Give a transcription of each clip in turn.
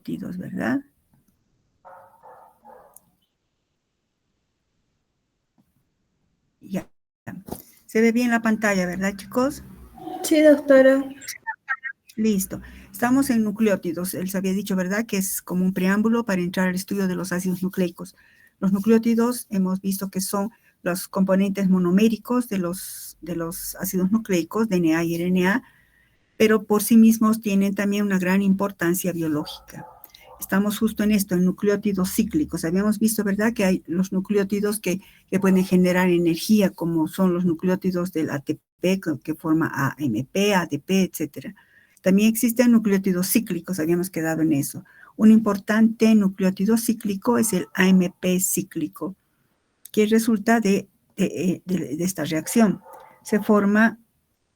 nucleótidos, ¿verdad? Ya. ¿Se ve bien la pantalla, verdad, chicos? Sí, doctora. Listo. Estamos en nucleótidos. Él se había dicho, ¿verdad?, que es como un preámbulo para entrar al estudio de los ácidos nucleicos. Los nucleótidos hemos visto que son los componentes monoméricos de los ácidos nucleicos, DNA y RNA, pero por sí mismos tienen también una gran importancia biológica. Estamos justo en esto, en nucleótidos cíclicos. Habíamos visto, ¿verdad?, que hay los nucleótidos que pueden generar energía, como son los nucleótidos del ATP, que forma AMP, ADP, etcétera. También existen nucleótidos cíclicos, habíamos quedado en eso. Un importante nucleótido cíclico es el AMP cíclico, que resulta de esta reacción. Se forma,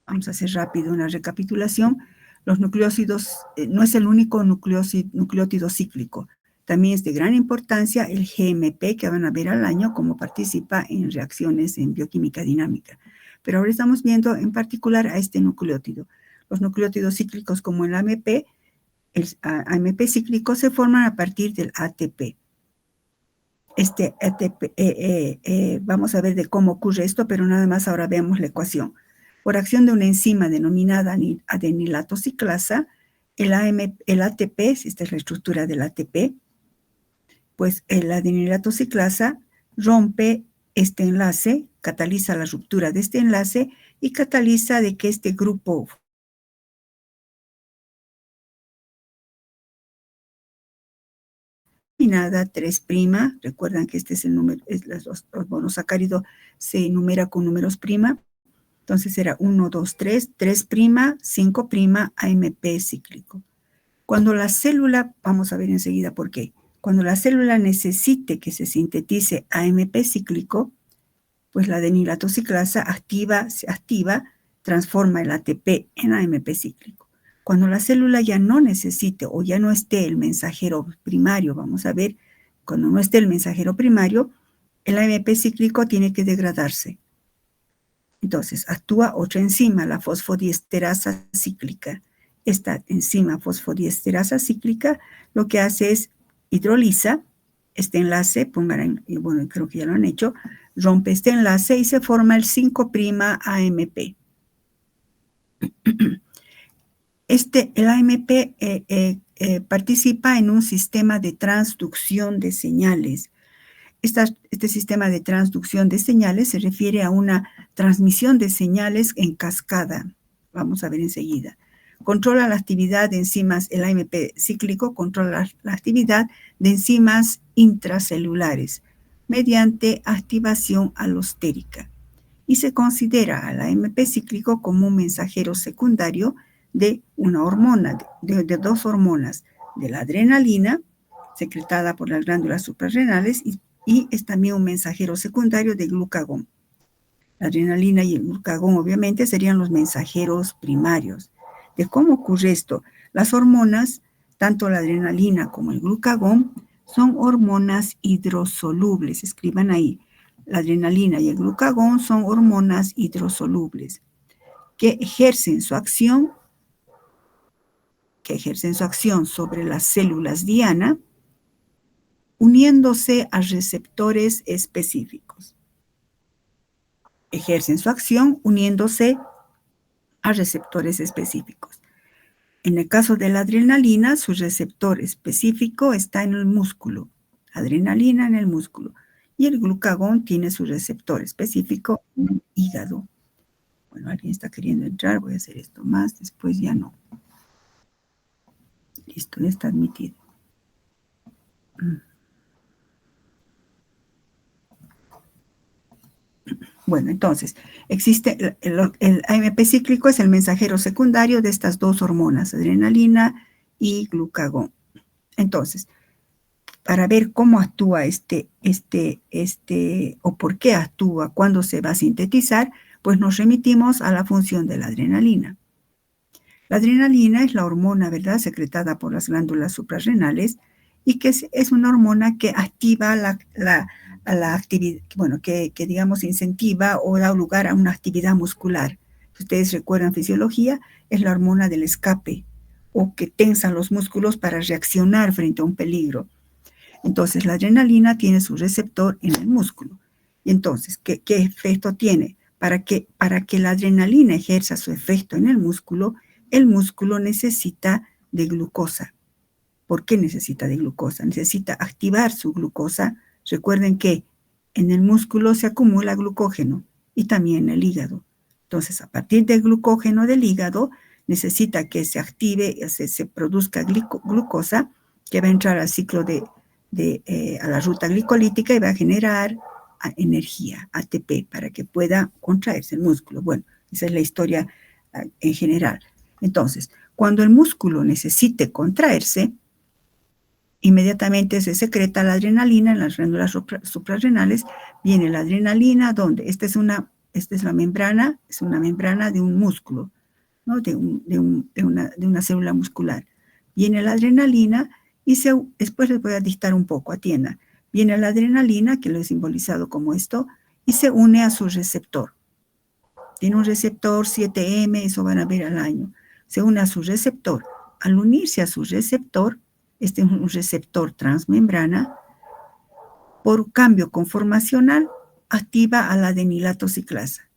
vamos a hacer rápido una recapitulación, los nucleósidos, no es el único nucleótido cíclico. También es de gran importancia el GMP, que van a ver al año cómo participa en reacciones en bioquímica dinámica. Pero ahora estamos viendo en particular a este nucleótido. Los nucleótidos cíclicos como el AMP cíclico se forman a partir del ATP. Este ATP, vamos a ver de cómo ocurre esto, pero nada más ahora veamos la ecuación. Por acción de una enzima denominada adenilato ciclasa, el ATP, esta es la estructura del ATP, pues el adenilato ciclasa rompe este enlace, cataliza la ruptura de este enlace y cataliza de que este grupo 3', recuerdan que este es el número, los monosacáridos se enumera con números prima, entonces era 1, 2, 3, 3', 5', AMP cíclico. Cuando la célula, vamos a ver enseguida por qué, cuando la célula necesite que se sintetice AMP cíclico, pues la adenilato ciclasa se activa, transforma el ATP en AMP cíclico. Cuando la célula ya no necesite o ya no esté el mensajero primario, vamos a ver, cuando no esté el mensajero primario, el AMP cíclico tiene que degradarse. Entonces, actúa otra enzima, la fosfodiesterasa cíclica. Esta enzima fosfodiesterasa cíclica lo que hace es hidroliza este enlace, bueno, creo que ya lo han hecho, rompe este enlace y se forma el 5' AMP. El AMP participa en un sistema de transducción de señales. Este sistema de transducción de señales se refiere a una transmisión de señales en cascada. Vamos a ver enseguida. Controla la actividad de enzimas, el AMP cíclico controla la actividad de enzimas intracelulares mediante activación alostérica y se considera al AMP cíclico como un mensajero secundario de una hormona, de dos hormonas, de la adrenalina, secretada por las glándulas suprarrenales, y es también un mensajero secundario de glucagón. La adrenalina y el glucagón obviamente serían los mensajeros primarios. ¿De cómo ocurre esto? Las hormonas, tanto la adrenalina como el glucagón, son hormonas hidrosolubles. Escriban ahí. La adrenalina y el glucagón son hormonas hidrosolubles que ejercen su acción sobre las células diana, uniéndose a receptores específicos. Ejercen su acción uniéndose a receptores específicos. En el caso de la adrenalina, su receptor específico está en el músculo. Adrenalina en el músculo. Y el glucagón tiene su receptor específico en el hígado. Bueno, alguien está queriendo entrar, voy a hacer esto más, después ya no. Listo, ya está admitido. Bueno, entonces, existe el AMP cíclico, es el mensajero secundario de estas dos hormonas, adrenalina y glucagón. Entonces, para ver cómo actúa o por qué actúa, cuándo se va a sintetizar, pues nos remitimos a la función de la adrenalina. La adrenalina es la hormona, ¿verdad?, secretada por las glándulas suprarrenales y que es una hormona que activa la actividad, bueno, que digamos incentiva o da lugar a una actividad muscular. Si ustedes recuerdan fisiología, es la hormona del escape o que tensan los músculos para reaccionar frente a un peligro. Entonces, la adrenalina tiene su receptor en el músculo. Y entonces, ¿qué efecto tiene? Para que la adrenalina ejerza su efecto en el músculo necesita de glucosa. ¿Por qué necesita de glucosa? Necesita activar su glucosa. Recuerden que en el músculo se acumula glucógeno y también en el hígado. Entonces, a partir del glucógeno del hígado, necesita que se active, se produzca glucosa, que va a entrar al ciclo a la ruta glicolítica y va a generar energía, ATP, para que pueda contraerse el músculo. Bueno, esa es la historia en general. Entonces, cuando el músculo necesite contraerse, inmediatamente se secreta la adrenalina en las glándulas suprarrenales. Viene la adrenalina, donde esta es la membrana, es una membrana de un músculo, ¿no? de una célula muscular. Viene la adrenalina y después les voy a dictar un poco, atiendan. Viene la adrenalina, que lo he simbolizado como esto, y se une a su receptor. Tiene un receptor 7M, eso van a ver al año. Se une a su receptor. Al unirse a su receptor, este es un receptor transmembrana, por cambio conformacional, activa a la adenilato ciclasa.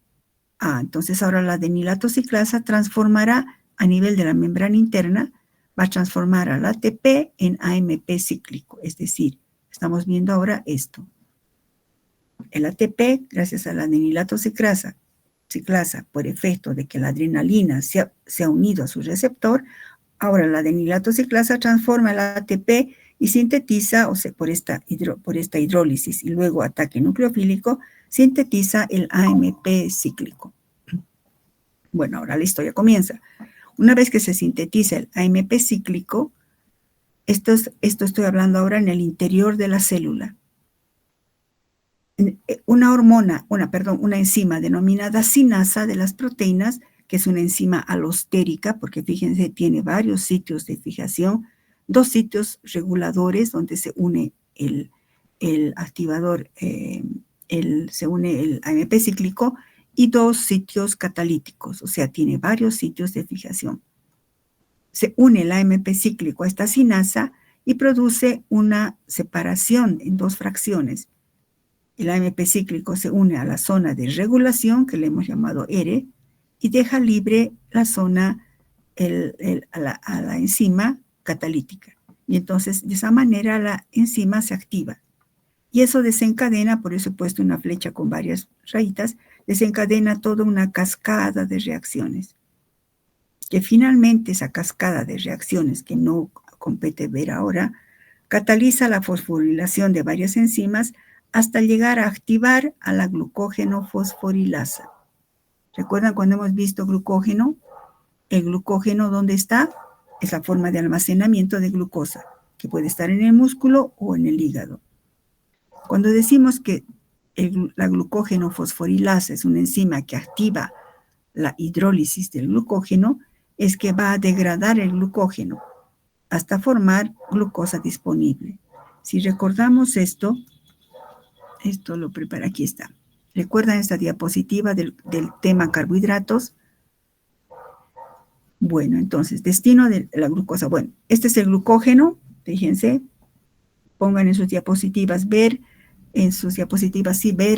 Entonces ahora la adenilato ciclasa transformará a nivel de la membrana interna, va a transformar al ATP en AMP cíclico, es decir, estamos viendo ahora esto. El ATP, gracias a la adenilato ciclasa, por efecto de que la adrenalina se ha unido a su receptor, ahora la adenilato ciclasa transforma el ATP y sintetiza, o sea, por esta hidrólisis y luego ataque nucleofílico, sintetiza el AMP cíclico. Bueno, ahora la historia comienza. Una vez que se sintetiza el AMP cíclico, esto estoy hablando ahora en el interior de la célula. Una enzima denominada sinasa de las proteínas, que es una enzima alostérica, porque fíjense, tiene varios sitios de fijación, 2 sitios reguladores donde se une el activador, se une el AMP cíclico, y 2 sitios catalíticos, o sea, tiene varios sitios de fijación. Se une el AMP cíclico a esta sinasa y produce una separación en 2 fracciones. El AMP cíclico se une a la zona de regulación, que le hemos llamado R, y deja libre la zona a la enzima catalítica. Y entonces, de esa manera, la enzima se activa. Y eso desencadena, por eso he puesto una flecha con varias rayitas, desencadena toda una cascada de reacciones. Que finalmente esa cascada de reacciones, que no compete ver ahora, cataliza la fosforilación de varias enzimas hasta llegar a activar a la glucógeno fosforilasa. ¿Recuerdan cuando hemos visto glucógeno? El glucógeno, ¿dónde está? Es la forma de almacenamiento de glucosa, que puede estar en el músculo o en el hígado. Cuando decimos que la glucógeno fosforilasa es una enzima que activa la hidrólisis del glucógeno, es que va a degradar el glucógeno hasta formar glucosa disponible. Si recordamos esto lo prepara, aquí está. ¿Recuerdan esta diapositiva del tema carbohidratos? Bueno, entonces, destino de la glucosa. Bueno, este es el glucógeno, fíjense, pongan en sus diapositivas, ver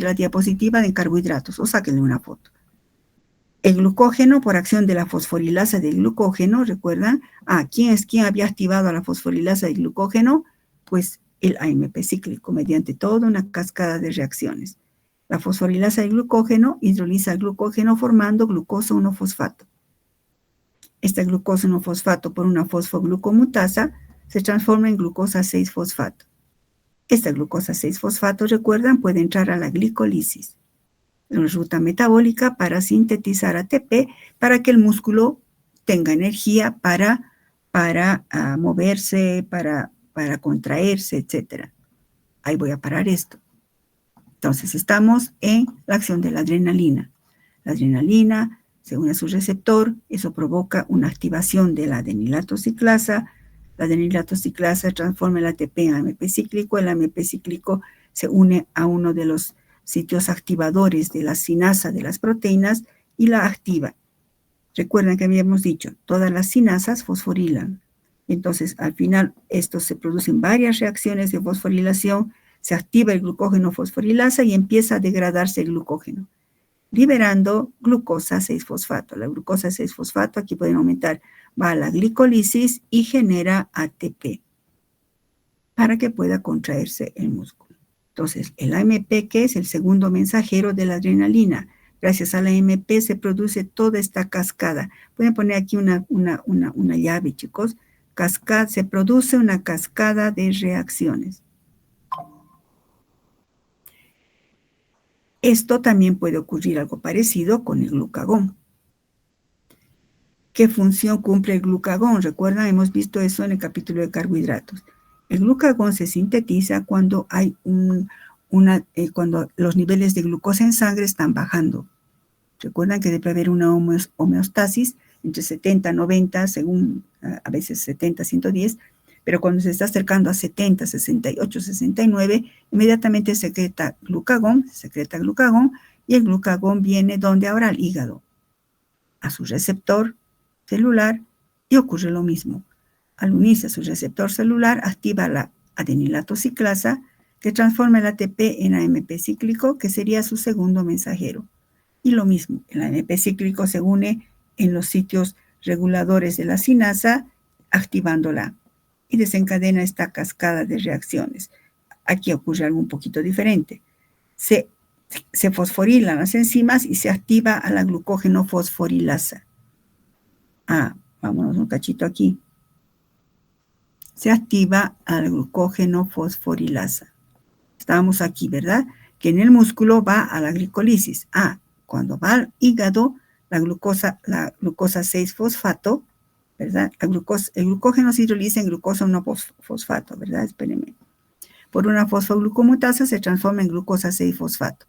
la diapositiva de carbohidratos, o sáquenle una foto. El glucógeno, por acción de la fosforilasa del glucógeno, ¿recuerdan? ¿Quién había activado a la fosforilasa del glucógeno? Pues el AMP cíclico, mediante toda una cascada de reacciones. La fosforilasa del glucógeno hidroliza el glucógeno formando glucosa 1-fosfato. Esta glucosa 1-fosfato por una fosfoglucomutasa se transforma en glucosa 6-fosfato. Esta glucosa 6-fosfato, recuerdan, puede entrar a la glicolisis, en la ruta metabólica, para sintetizar ATP, para que el músculo tenga energía para moverse, para contraerse, etc. Ahí voy a parar esto. Entonces, estamos en la acción de la adrenalina. La adrenalina se une a su receptor, eso provoca una activación de la adenilato ciclasa. La adenilato ciclasa transforma el ATP en AMP cíclico. El AMP cíclico se une a uno de los sitios activadores de la sinasa de las proteínas y la activa. Recuerden que habíamos dicho, todas las sinasas fosforilan. Entonces, al final, estos se producen varias reacciones de fosforilación, se activa el glucógeno fosforilasa y empieza a degradarse el glucógeno, liberando glucosa 6-fosfato. La glucosa 6-fosfato, aquí pueden aumentar, va a la glicólisis y genera ATP para que pueda contraerse el músculo. Entonces, el AMP, que es el segundo mensajero de la adrenalina. Gracias a la AMP se produce toda esta cascada. Pueden poner aquí una llave, chicos. Se produce una cascada de reacciones. Esto también puede ocurrir algo parecido con el glucagón. ¿Qué función cumple el glucagón? Recuerdan, hemos visto eso en el capítulo de carbohidratos. El glucagón se sintetiza cuando hay cuando los niveles de glucosa en sangre están bajando. Recuerdan que debe haber una homeostasis entre 70 y 90, según a veces 70 110, pero cuando se está acercando a 70, 68, 69, inmediatamente secreta glucagón, y el glucagón viene donde ahora al hígado, a su receptor celular, y ocurre lo mismo. Al unirse a su receptor celular, activa la adenilato ciclasa, que transforma el ATP en AMP cíclico, que sería su segundo mensajero. Y lo mismo, el AMP cíclico se une en los sitios reguladores de la sinasa, activándola, y desencadena esta cascada de reacciones. Aquí ocurre algo un poquito diferente. Se fosforilan las enzimas y se activa a la glucógeno fosforilasa. Vámonos un cachito aquí. Se activa al glucógeno fosforilasa. Estábamos aquí, ¿verdad? Que en el músculo va a la glicólisis. Cuando va al hígado, la glucosa 6-fosfato, ¿verdad? El glucógeno se hidroliza en glucosa 1-fosfato, ¿verdad? Espérenme. Por una fosfoglucomutasa se transforma en glucosa 6-fosfato.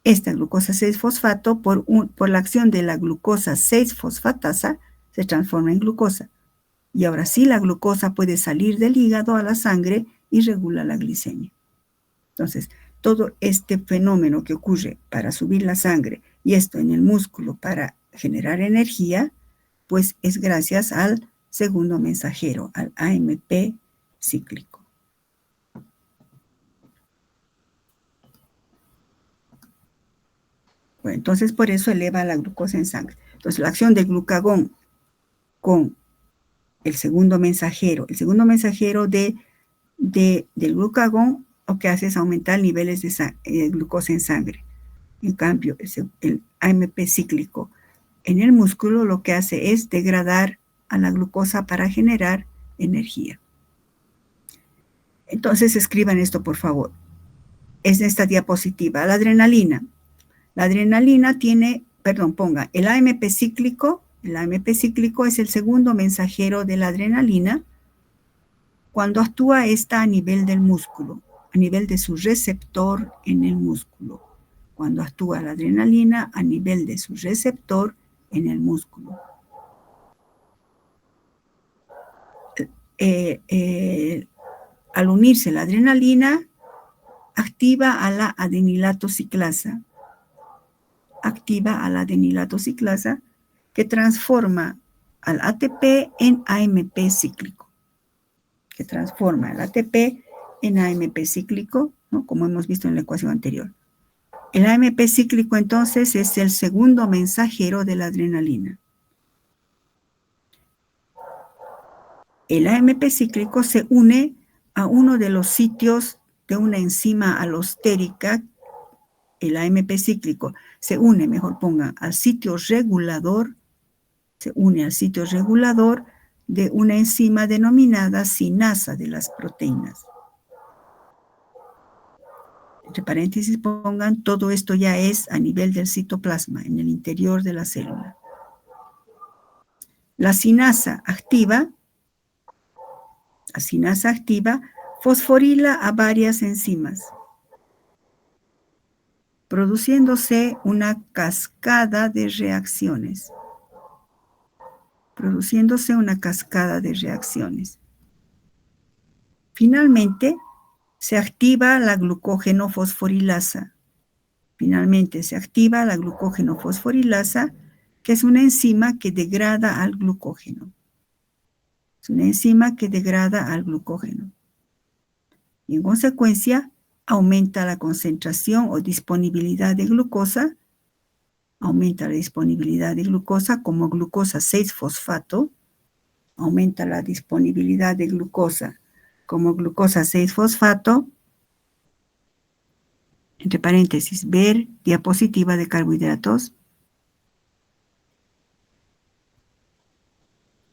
Esta glucosa 6-fosfato, por la acción de la glucosa 6-fosfatasa, se transforma en glucosa. Y ahora sí, la glucosa puede salir del hígado a la sangre y regula la glicemia. Entonces, todo este fenómeno que ocurre para subir la sangre y esto en el músculo para generar energía, pues es gracias al segundo mensajero, al AMP cíclico. Bueno, entonces por eso eleva la glucosa en sangre. Entonces, la acción del glucagón con el segundo mensajero del glucagón, lo que hace es aumentar niveles de glucosa en sangre. En cambio, el AMP cíclico en el músculo lo que hace es degradar a la glucosa para generar energía. Entonces, escriban esto, por favor. Es esta diapositiva. La adrenalina. La adrenalina ponga el AMP cíclico. El AMP cíclico es el segundo mensajero de la adrenalina cuando actúa esta a nivel del músculo, a nivel de su receptor en el músculo. Cuando actúa la adrenalina a nivel de su receptor en el músculo. Al unirse la adrenalina, activa a la adenilato ciclasa. Que transforma al ATP en AMP cíclico. ¿no? Como hemos visto en la ecuación anterior. El AMP cíclico, entonces, es el segundo mensajero de la adrenalina. El AMP cíclico se une a uno de los sitios de una enzima alostérica. El AMP cíclico se une, al sitio regulador, de una enzima denominada sinasa de las proteínas. Entre paréntesis pongan, todo esto ya es a nivel del citoplasma, en el interior de la célula. La sinasa activa fosforila a varias enzimas, produciéndose una cascada de reacciones. Finalmente, se activa la glucógeno fosforilasa. que es una enzima que degrada al glucógeno. Es una enzima que degrada al glucógeno. Y en consecuencia, aumenta la concentración o disponibilidad de glucosa, aumenta la disponibilidad de glucosa como glucosa 6-fosfato, aumenta la disponibilidad de glucosa como glucosa 6-fosfato, entre paréntesis, ver diapositiva de carbohidratos.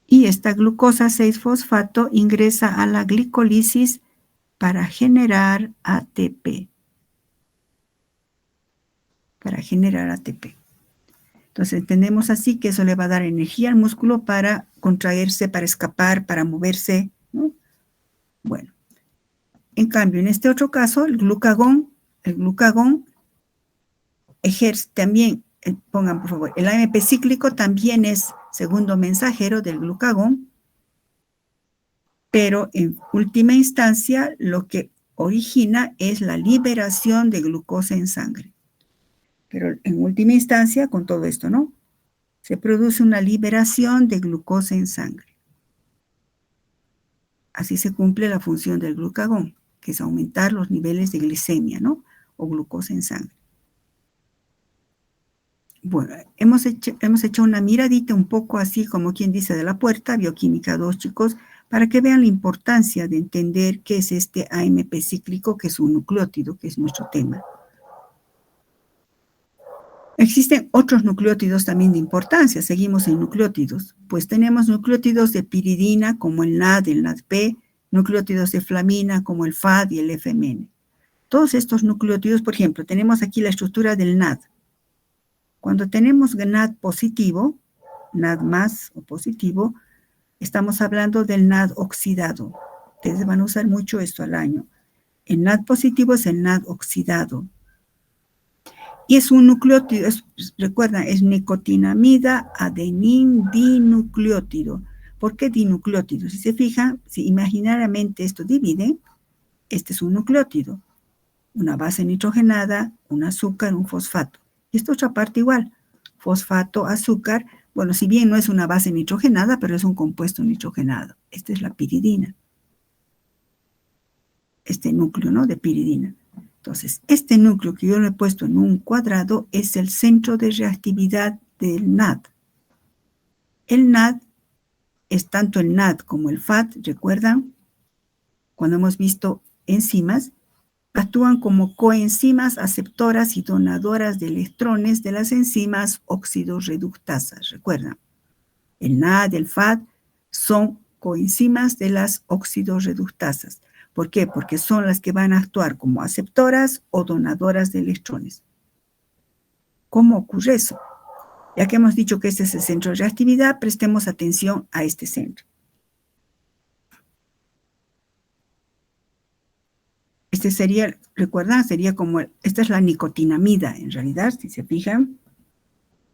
Y esta glucosa 6-fosfato ingresa a la glicolisis para generar ATP. Para generar ATP. Entonces entendemos así que eso le va a dar energía al músculo para contraerse, para escapar, para moverse, ¿no? Bueno, en cambio, en este otro caso, el glucagón ejerce también, pongan por favor, el AMP cíclico también es segundo mensajero del glucagón, pero en última instancia lo que origina es la liberación de glucosa en sangre. Pero en última instancia, con todo esto, ¿no? Se produce una liberación de glucosa en sangre. Así se cumple la función del glucagón, que es aumentar los niveles de glicemia, ¿no? O glucosa en sangre. Bueno, hemos hecho una miradita un poco así como quien dice de la puerta, bioquímica 2, chicos, para que vean la importancia de entender qué es este AMP cíclico, que es un nucleótido, que es nuestro tema. Existen otros nucleótidos también de importancia, seguimos en nucleótidos, pues tenemos nucleótidos de piridina como el NAD, el NADP, nucleótidos de flamina como el FAD y el FMN. Todos estos nucleótidos, por ejemplo, tenemos aquí la estructura del NAD. Cuando tenemos NAD positivo, NAD más o positivo, estamos hablando del NAD oxidado. Ustedes van a usar mucho esto al año. El NAD positivo es el NAD oxidado. Y es un nucleótido, recuerdan, es nicotinamida adenin dinucleótido. ¿Por qué dinucleótido? Si se fijan, si imaginariamente esto divide, este es un nucleótido. Una base nitrogenada, un azúcar, un fosfato. Y esta otra parte igual, fosfato, azúcar. Bueno, si bien no es una base nitrogenada, pero es un compuesto nitrogenado. Esta es la piridina. Este núcleo, ¿no? De piridina. Entonces, este núcleo que yo lo he puesto en un cuadrado es el centro de reactividad del NAD. El NAD es tanto el NAD como el FAD, ¿recuerdan? Cuando hemos visto enzimas, actúan como coenzimas aceptoras y donadoras de electrones de las enzimas oxidorreductasas, ¿recuerdan? El NAD, el FAD son coenzimas de las oxidorreductasas. ¿Por qué? Porque son las que van a actuar como aceptoras o donadoras de electrones. ¿Cómo ocurre eso? Ya que hemos dicho que este es el centro de reactividad, prestemos atención a este centro. Este sería, recuerdan, sería como, esta es la nicotinamida, en realidad, si se fijan,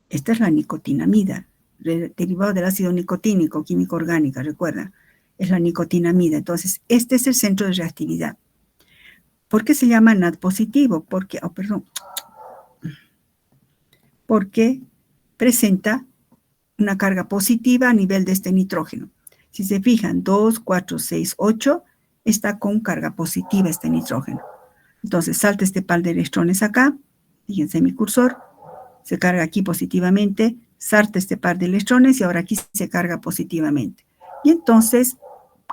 esta es la nicotinamida, derivado del ácido nicotínico, química orgánica, recuerdan, es la nicotinamida. Entonces, este es el centro de reactividad. ¿Por qué se llama NAD positivo? Porque, porque presenta una carga positiva a nivel de este nitrógeno. Si se fijan, 2, 4, 6, 8, está con carga positiva este nitrógeno. Entonces, salta este par de electrones acá, fíjense mi cursor, se carga aquí positivamente, salta este par de electrones y ahora aquí se carga positivamente. Y entonces,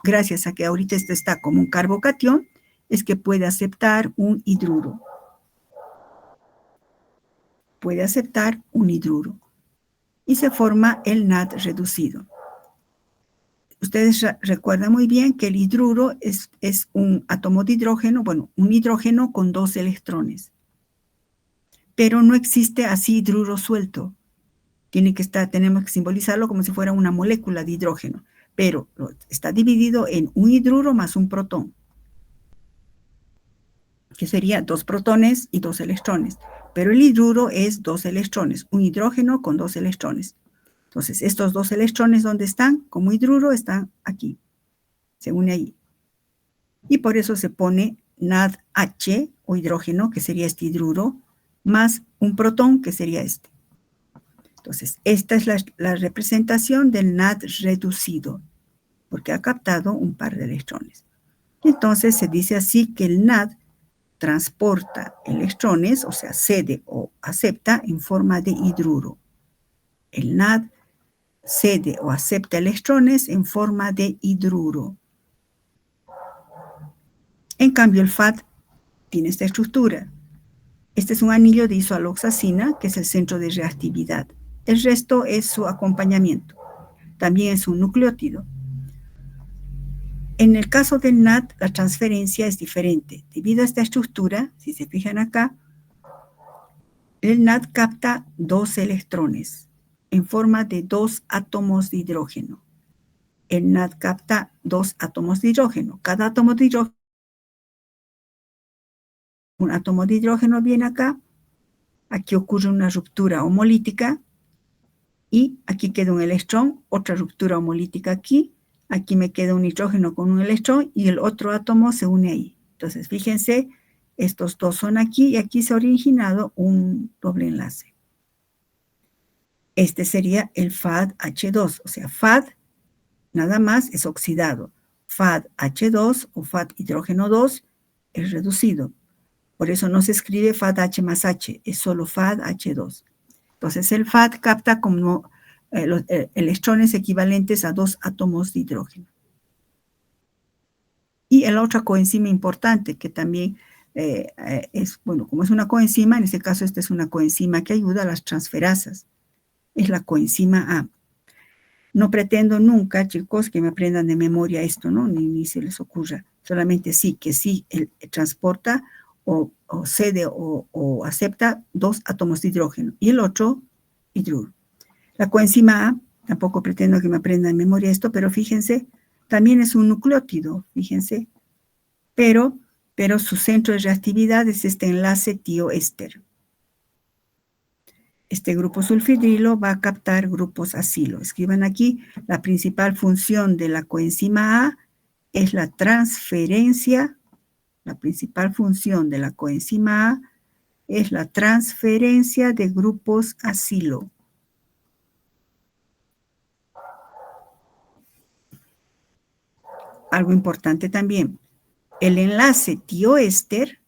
gracias a que ahorita esto está como un carbocatión, es que puede aceptar un hidruro. Puede aceptar un hidruro. Y se forma el NAD reducido. Ustedes recuerdan muy bien que el hidruro es un átomo de hidrógeno, bueno, un hidrógeno con 2 electrones. Pero no existe así hidruro suelto. Tenemos que simbolizarlo como si fuera una molécula de hidrógeno. Pero está dividido en un hidruro más un protón, que sería 2 protones y 2 electrones. Pero el hidruro es 2 electrones, un hidrógeno con 2 electrones. Entonces, estos 2 electrones, ¿dónde están? Como hidruro están aquí. Se une ahí. Y por eso se pone NADH, o hidrógeno, que sería este hidruro, más un protón, que sería este. Entonces, esta es la representación del NAD reducido, porque ha captado un par de electrones. Entonces, se dice así que el NAD transporta electrones, o sea, cede o acepta en forma de hidruro. El NAD cede o acepta electrones en forma de hidruro. En cambio, el FAD tiene esta estructura. Este es un anillo de isoaloxacina, que es el centro de reactividad. El resto es su acompañamiento. También es un nucleótido. En el caso del NAD, la transferencia es diferente. Debido a esta estructura, si se fijan acá, el NAD capta 2 electrones en forma de 2 átomos de hidrógeno. El NAD capta 2 átomos de hidrógeno. Cada átomo de hidrógeno, un átomo de hidrógeno viene acá, aquí ocurre una ruptura homolítica y aquí queda un electrón, otra ruptura homolítica aquí me queda un nitrógeno con un electrón y el otro átomo se une ahí. Entonces, fíjense, estos dos son aquí y aquí se ha originado un doble enlace. Este sería el FAD-H2, o sea, FAD nada más es oxidado. FAD-H2 o FAD hidrógeno 2 es reducido. Por eso no se escribe FAD-H más H, es solo FAD-H2. Entonces el FAD capta como los electrones equivalentes a 2 átomos de hidrógeno. Y la otra coenzima importante que también es, bueno, como es una coenzima, en este caso esta es una coenzima que ayuda a las transferasas, es la coenzima A. No pretendo nunca, chicos, que me aprendan de memoria esto, ¿no? Ni se les ocurra. Solamente sí, que sí transporta o cede o acepta 2 átomos de hidrógeno y el otro hidruro. La coenzima A, tampoco pretendo que me aprendan de memoria esto, pero fíjense, también es un nucleótido, fíjense, pero su centro de reactividad es este enlace tioéster. Este grupo sulfidrilo va a captar grupos acilo. Escriban aquí, la principal función de la coenzima A es la transferencia. La principal función de la coenzima A es la transferencia de grupos acilo. Algo importante también, el enlace tioéster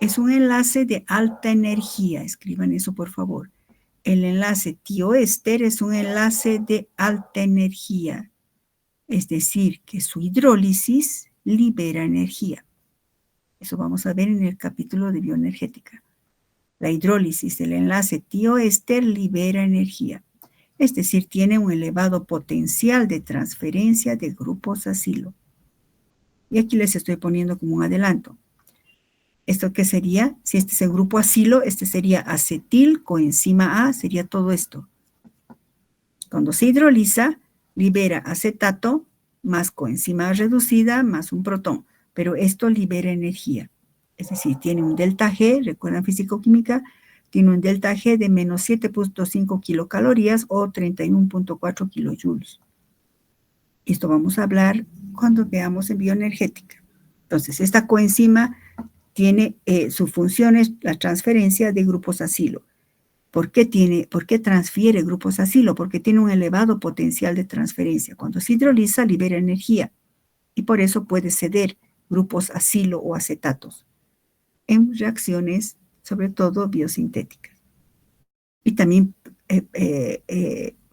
es un enlace de alta energía. Escriban eso, por favor. El enlace tioéster es un enlace de alta energía. Es decir, que su hidrólisis libera energía. Eso vamos a ver en el capítulo de bioenergética. La hidrólisis del enlace tioéster libera energía. Es decir, tiene un elevado potencial de transferencia de grupos acilo. Y aquí les estoy poniendo como un adelanto. ¿Esto qué sería? Si este es el grupo acilo, este sería acetil, coenzima A, sería todo esto. Cuando se hidroliza, libera acetato más coenzima A reducida más un protón, pero esto libera energía. Es decir, tiene un delta G, recuerdan físico-química, tiene un delta G de menos 7.5 kilocalorías o 31.4 kilojoules. Esto vamos a hablar cuando veamos en bioenergética. Entonces, esta coenzima tiene su función es la transferencia de grupos acilo. ¿Por qué transfiere grupos acilo? Porque tiene un elevado potencial de transferencia. Cuando se hidroliza, libera energía y por eso puede ceder grupos acilo o acetatos en reacciones, sobre todo biosintéticas. Y también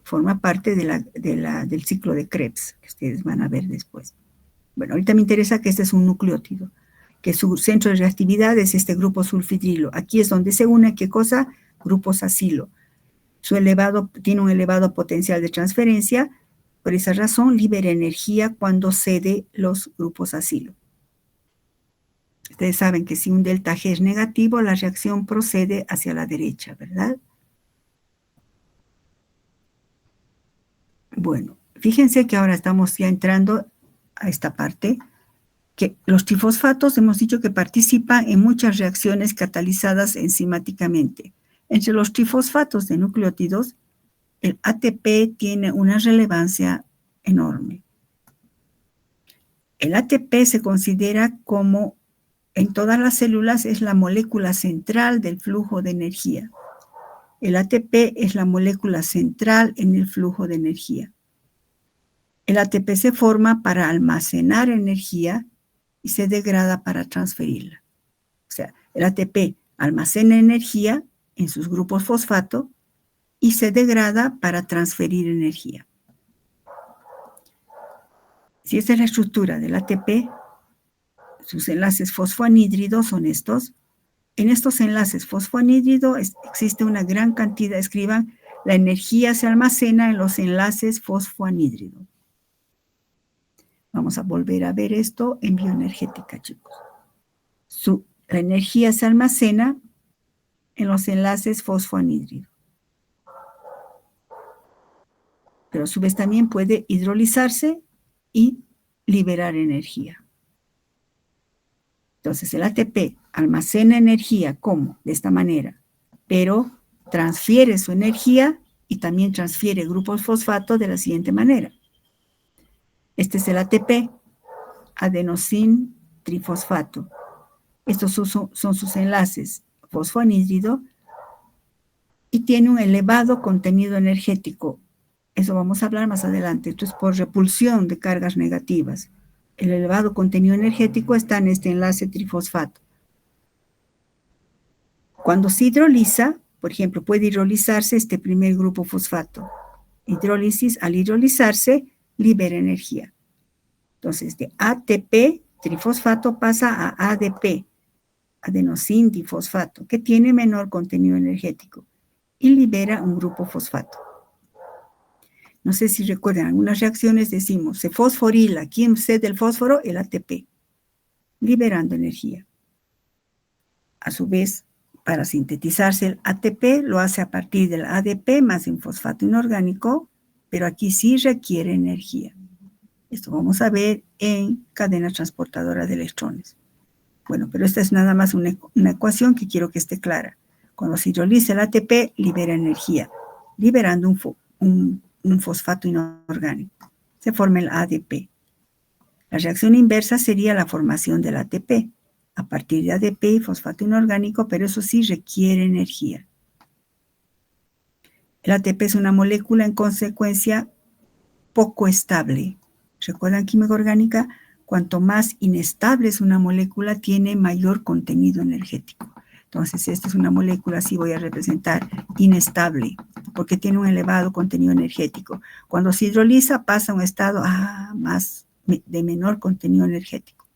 forma parte del ciclo de Krebs, que ustedes van a ver después. Bueno, ahorita me interesa que este es un nucleótido, que su centro de reactividad es este grupo sulfidrilo. Aquí es donde se une, ¿qué cosa? Grupos acilo. Tiene un elevado potencial de transferencia, por esa razón libera energía cuando cede los grupos acilo. Ustedes saben que si un delta G es negativo, la reacción procede hacia la derecha, ¿verdad? Bueno, fíjense que ahora estamos ya entrando a esta parte, que los trifosfatos hemos dicho que participan en muchas reacciones catalizadas enzimáticamente. Entre los trifosfatos de nucleótidos, el ATP tiene una relevancia enorme. El ATP se considera como en todas las células es la molécula central del flujo de energía. El ATP es la molécula central en el flujo de energía. El ATP se forma para almacenar energía y se degrada para transferirla. O sea, el ATP almacena energía en sus grupos fosfato y se degrada para transferir energía. Si esta es la estructura del ATP, sus enlaces fosfoanhídridos son estos. En estos enlaces fosfoanhídridos existe una gran cantidad, escriban, la energía se almacena en los enlaces fosfoanhídridos. Vamos a volver a ver esto en bioenergética, chicos. La energía se almacena en los enlaces fosfoanhídridos. Pero a su vez también puede hidrolizarse y liberar energía. Entonces el ATP almacena energía, ¿cómo? De esta manera, pero transfiere su energía y también transfiere grupos fosfato de la siguiente manera. Este es el ATP, adenosín trifosfato. Estos son sus enlaces fosfoanhídrido y tiene un elevado contenido energético. Eso vamos a hablar más adelante. Esto es por repulsión de cargas negativas. El elevado contenido energético está en este enlace trifosfato. Cuando se hidroliza, por ejemplo, puede hidrolizarse este primer grupo fosfato. Hidrólisis, al hidrolizarse, libera energía. Entonces, de ATP, trifosfato, pasa a ADP, adenosín difosfato, que tiene menor contenido energético y libera un grupo fosfato. No sé si recuerdan, algunas reacciones decimos, se fosforila. ¿Quién cede el fósforo? El ATP, liberando energía. A su vez, para sintetizarse el ATP, lo hace a partir del ADP más un fosfato inorgánico, pero aquí sí requiere energía. Esto vamos a ver en cadena transportadora de electrones. Bueno, pero esta es nada más una ecuación que quiero que esté clara. Cuando se hidroliza el ATP, libera energía, liberando un fosfato inorgánico. Se forma el ADP. La reacción inversa sería la formación del ATP, a partir de ADP y fosfato inorgánico, pero eso sí requiere energía. El ATP es una molécula en consecuencia poco estable. ¿Recuerdan química orgánica? Cuanto más inestable es una molécula, tiene mayor contenido energético. Entonces, esta es una molécula, así voy a representar, inestable, porque tiene un elevado contenido energético. Cuando se hidroliza, pasa a un estado de menor contenido energético.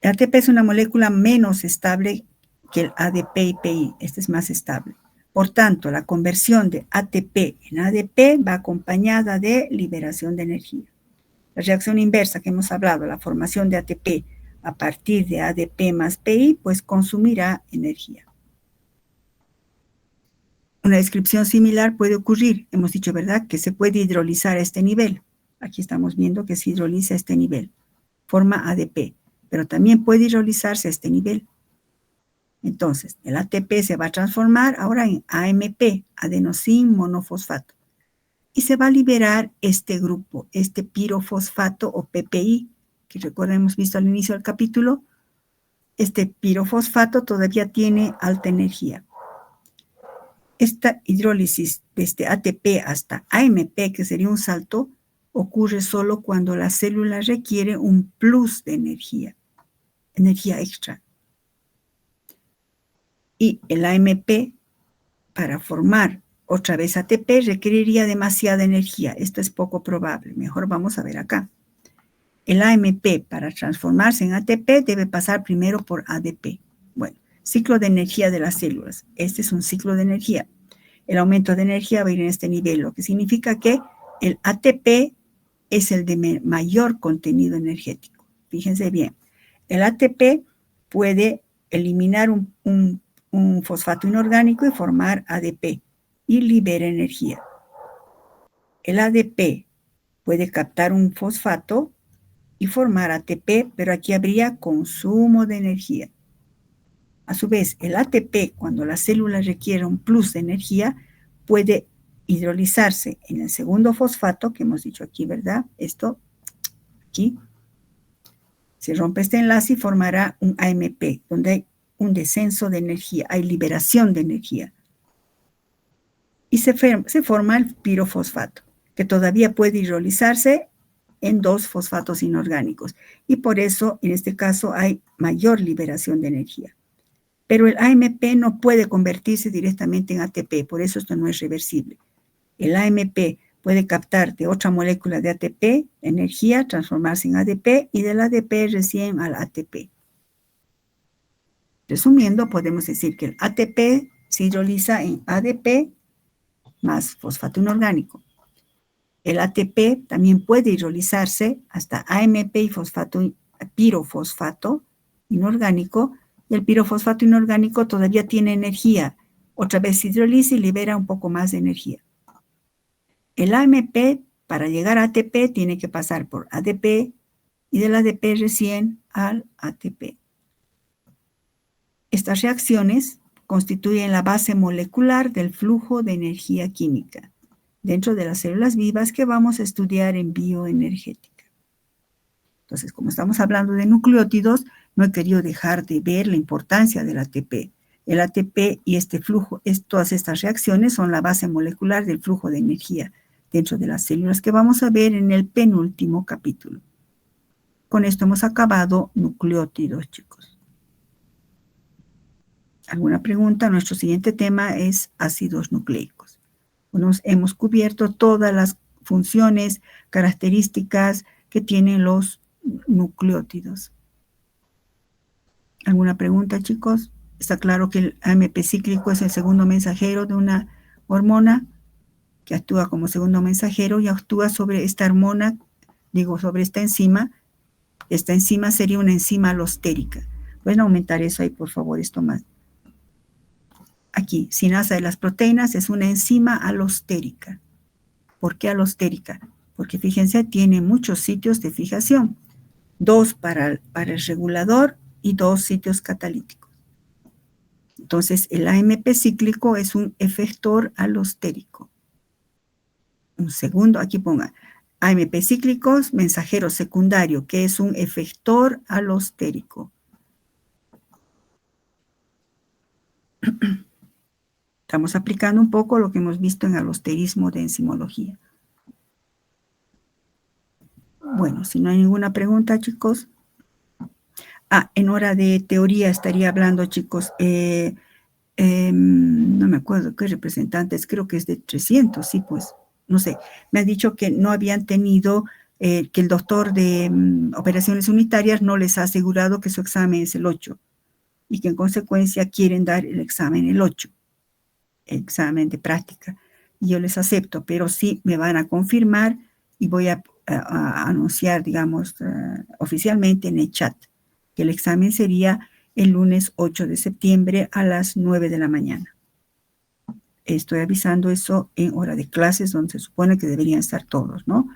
El ATP es una molécula menos estable que el ADP y PI. Este es más estable. Por tanto, la conversión de ATP en ADP va acompañada de liberación de energía. La reacción inversa que hemos hablado, la formación de ATP a partir de ADP más PI, pues consumirá energía. Una descripción similar puede ocurrir. Hemos dicho, ¿verdad?, que se puede hidrolizar a este nivel. Aquí estamos viendo que se hidroliza a este nivel. Forma ADP, pero también puede hidrolizarse a este nivel. Entonces, el ATP se va a transformar ahora en AMP, adenosín monofosfato. Y se va a liberar este grupo, este pirofosfato o PPI, que recuerden, hemos visto al inicio del capítulo. Este pirofosfato todavía tiene alta energía. Esta hidrólisis desde ATP hasta AMP, que sería un salto, ocurre solo cuando la célula requiere un plus de energía extra. Y el AMP, para formar otra vez ATP, requeriría demasiada energía. Esto es poco probable. Mejor vamos a ver acá. El AMP, para transformarse en ATP, debe pasar primero por ADP. Bueno, ciclo de energía de las células. Este es un ciclo de energía. El aumento de energía va a ir en este nivel, lo que significa que el ATP es el de mayor contenido energético. Fíjense bien. El ATP puede eliminar un fosfato inorgánico y formar ADP y libera energía. El ADP puede captar un fosfato y formar ATP, pero aquí habría consumo de energía. A su vez, el ATP, cuando la célula requiere un plus de energía, puede hidrolizarse en el segundo fosfato, que hemos dicho aquí, ¿verdad? Esto, aquí. Se rompe este enlace y formará un AMP, donde hay un descenso de energía, hay liberación de energía. y se forma el pirofosfato, que todavía puede hidrolizarse en 2 fosfatos inorgánicos. Y por eso, en este caso, hay mayor liberación de energía. Pero el AMP no puede convertirse directamente en ATP, por eso esto no es reversible. El AMP puede captar de otra molécula de ATP energía, transformarse en ADP y del ADP recién al ATP. Resumiendo, podemos decir que el ATP se hidroliza en ADP más fosfato inorgánico. El ATP también puede hidrolizarse hasta AMP y pirofosfato inorgánico, y el pirofosfato inorgánico todavía tiene energía. Otra vez se hidroliza y libera un poco más de energía. El AMP, para llegar a ATP, tiene que pasar por ADP y del ADP recién al ATP. Estas reacciones constituyen la base molecular del flujo de energía química dentro de las células vivas que vamos a estudiar en bioenergética. Entonces, como estamos hablando de nucleótidos, no he querido dejar de ver la importancia del ATP. El ATP y este flujo, todas estas reacciones son la base molecular del flujo de energía dentro de las células que vamos a ver en el penúltimo capítulo. Con esto hemos acabado nucleótidos, chicos. ¿Alguna pregunta? Nuestro siguiente tema es ácidos nucleicos. Bueno, hemos cubierto todas las funciones, características que tienen los nucleótidos. ¿Alguna pregunta, chicos? Está claro que el AMP cíclico es el segundo mensajero de una hormona que actúa como segundo mensajero y actúa sobre esta hormona, sobre esta enzima. Esta enzima sería una enzima alostérica. Pueden aumentar eso ahí, por favor, esto más. Aquí, sinasa de las proteínas es una enzima alostérica. ¿Por qué alostérica? Porque fíjense, tiene muchos sitios de fijación. 2 para el regulador y 2 sitios catalíticos. Entonces, el AMP cíclico es un efector alostérico. Un segundo, aquí ponga AMP cíclicos, mensajero secundario, que es un efector alostérico. Estamos aplicando un poco lo que hemos visto en alosterismo de enzimología. Bueno, si no hay ninguna pregunta, chicos. En hora de teoría estaría hablando, chicos, no me acuerdo qué representantes, creo que es de 300, sí, pues, no sé. Me han dicho que no habían tenido, que el doctor de operaciones unitarias no les ha asegurado que su examen es el 8 y que en consecuencia quieren dar el examen el 8. Examen de práctica, y yo les acepto, pero sí me van a confirmar y voy a anunciar, digamos, oficialmente en el chat, que el examen sería el lunes 8 de septiembre a las 9 de la mañana. Estoy avisando eso en hora de clases, donde se supone que deberían estar todos, ¿no?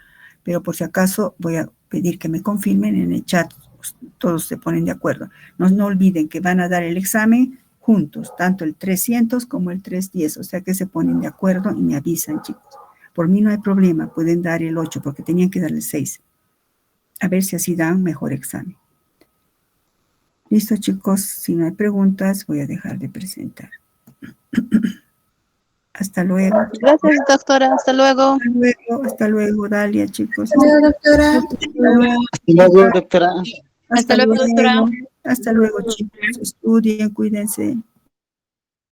Pero por si acaso voy a pedir que me confirmen en el chat, todos se ponen de acuerdo. No olviden que van a dar el examen juntos, tanto el 300 como el 310, o sea que se ponen de acuerdo y me avisan, chicos. Por mí no hay problema, pueden dar el 8 porque tenían que dar el 6. A ver si así dan mejor examen. Listo, chicos, si no hay preguntas, voy a dejar de presentar. Hasta luego. Gracias, doctora, hasta luego. Hasta luego, Dalia, chicos. Hasta luego, doctora. Hasta luego, doctora. Hasta luego, doctora. Hasta luego, chicos. Estudien, cuídense.